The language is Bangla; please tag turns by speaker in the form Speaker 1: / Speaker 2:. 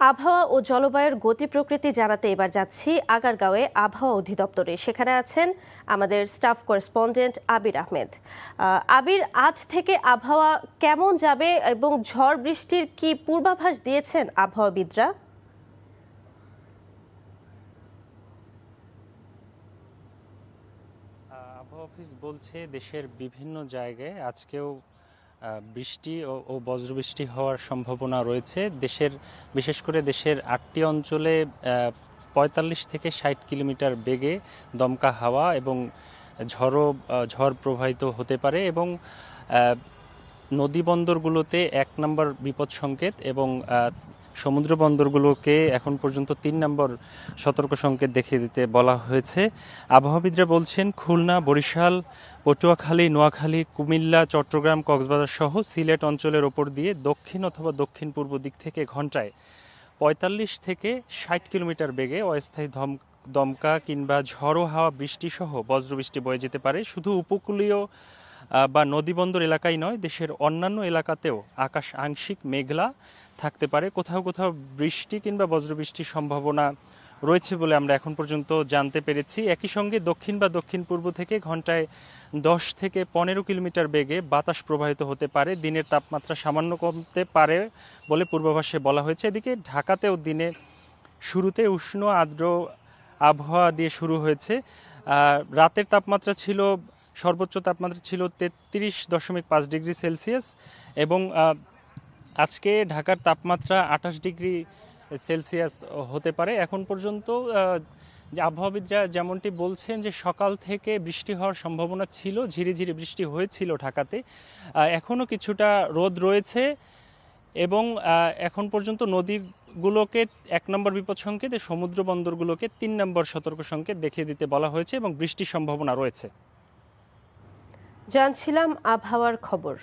Speaker 1: আবহাওয়া ও জলবায়ুর গতি প্রকৃতি জানাতে এবার যাচ্ছি আগারগাঁওয়ে আবহাওয়া অধিদপ্তরে। সেখানে আছেন আমাদের স্টাফ করেসপন্ডেন্ট আবির আহমেদ। আবির, আজ থেকে আবহাওয়া কেমন যাবে এবং ঝড় বৃষ্টির কি পূর্বাভাস দিয়েছেন আবহাওয়াবিদরা?
Speaker 2: আবহাওয়া অফিস বলছে দেশের বিভিন্ন জায়গায় আজকেও বৃষ্টি ও বজ্রবৃষ্টি হওয়ার সম্ভাবনা রয়েছে। বিশেষ করে দেশের ৮টি অঞ্চলে ৪৫ থেকে ৬০ কিলোমিটার বেগে দমকা হাওয়া এবং ঝড় প্রবাহিত হতে পারে এবং নদী বন্দরগুলোতে ১ নম্বর বিপদ সংকেত এবং সমুদ্র বন্দরগুলোকে এখন পর্যন্ত ৩ নম্বর সতর্ক সংকেত দেখিয়ে দিতে বলা হয়েছে। আবহাওয়াবিদরা বলছেন খুলনা, বরিশাল, পটুয়াখালী, নোয়াখালী, কুমিল্লা, চট্টগ্রাম, কক্সবাজার সহ সিলেট অঞ্চলের ওপর দিয়ে দক্ষিণ অথবা দক্ষিণ পূর্ব দিক থেকে ঘন্টায় ৪৫ থেকে ৬০ কিলোমিটার বেগে অস্থায়ী দমকা কিংবা ঝড়ো হাওয়া বৃষ্টি সহ বজ্রবৃষ্টি বয়ে যেতে পারে। শুধু উপকূলীয় বা নদীবন্দর এলাকায় নয়, দেশের অন্যান্য এলাকাতেও আকাশ আংশিক মেঘলা থাকতে পারে। কোথাও কোথাও বৃষ্টি কিংবা বজ্রবৃষ্টির সম্ভাবনা রয়েছে বলে আমরা এখন পর্যন্ত জানতে পেরেছি। একই সঙ্গে দক্ষিণ বা দক্ষিণ পূর্ব থেকে ঘন্টায় ১০ থেকে ১৫ কিলোমিটার বেগে বাতাস প্রবাহিত হতে পারে। দিনের তাপমাত্রা সামান্য কমতে পারে বলে পূর্বাভাসে বলা হয়েছে। এদিকে ঢাকাতেও দিনে শুরুতে উষ্ণ আর্দ্র আবহাওয়া দিয়ে শুরু হয়েছে। রাতের তাপমাত্রা ছিল সর্বোচ্চ তাপমাত্রা ছিল ৩৩.৫ ডিগ্রি সেলসিয়াস এবং আজকে ঢাকার তাপমাত্রা ২৮ ডিগ্রি সেলসিয়াস হতে পারে। এখন পর্যন্ত যে আবহাওয়াবিদরা যেমনটি বলছেন যে সকাল থেকে বৃষ্টি হওয়ার সম্ভাবনা ছিল, ঝিরিঝিরি বৃষ্টি হয়েছিল ঢাকাতে, এখনও কিছুটা রোদ রয়েছে এবং এখন পর্যন্ত নদীগুলোকে ১ নম্বর বিপদ সংকেত, সমুদ্র বন্দরগুলোকে ৩ নম্বর সতর্ক সংকেত দেখিয়ে দিতে বলা হয়েছে এবং বৃষ্টির সম্ভাবনা রয়েছে।
Speaker 1: জানছিলাম আবহাওয়ার খবর।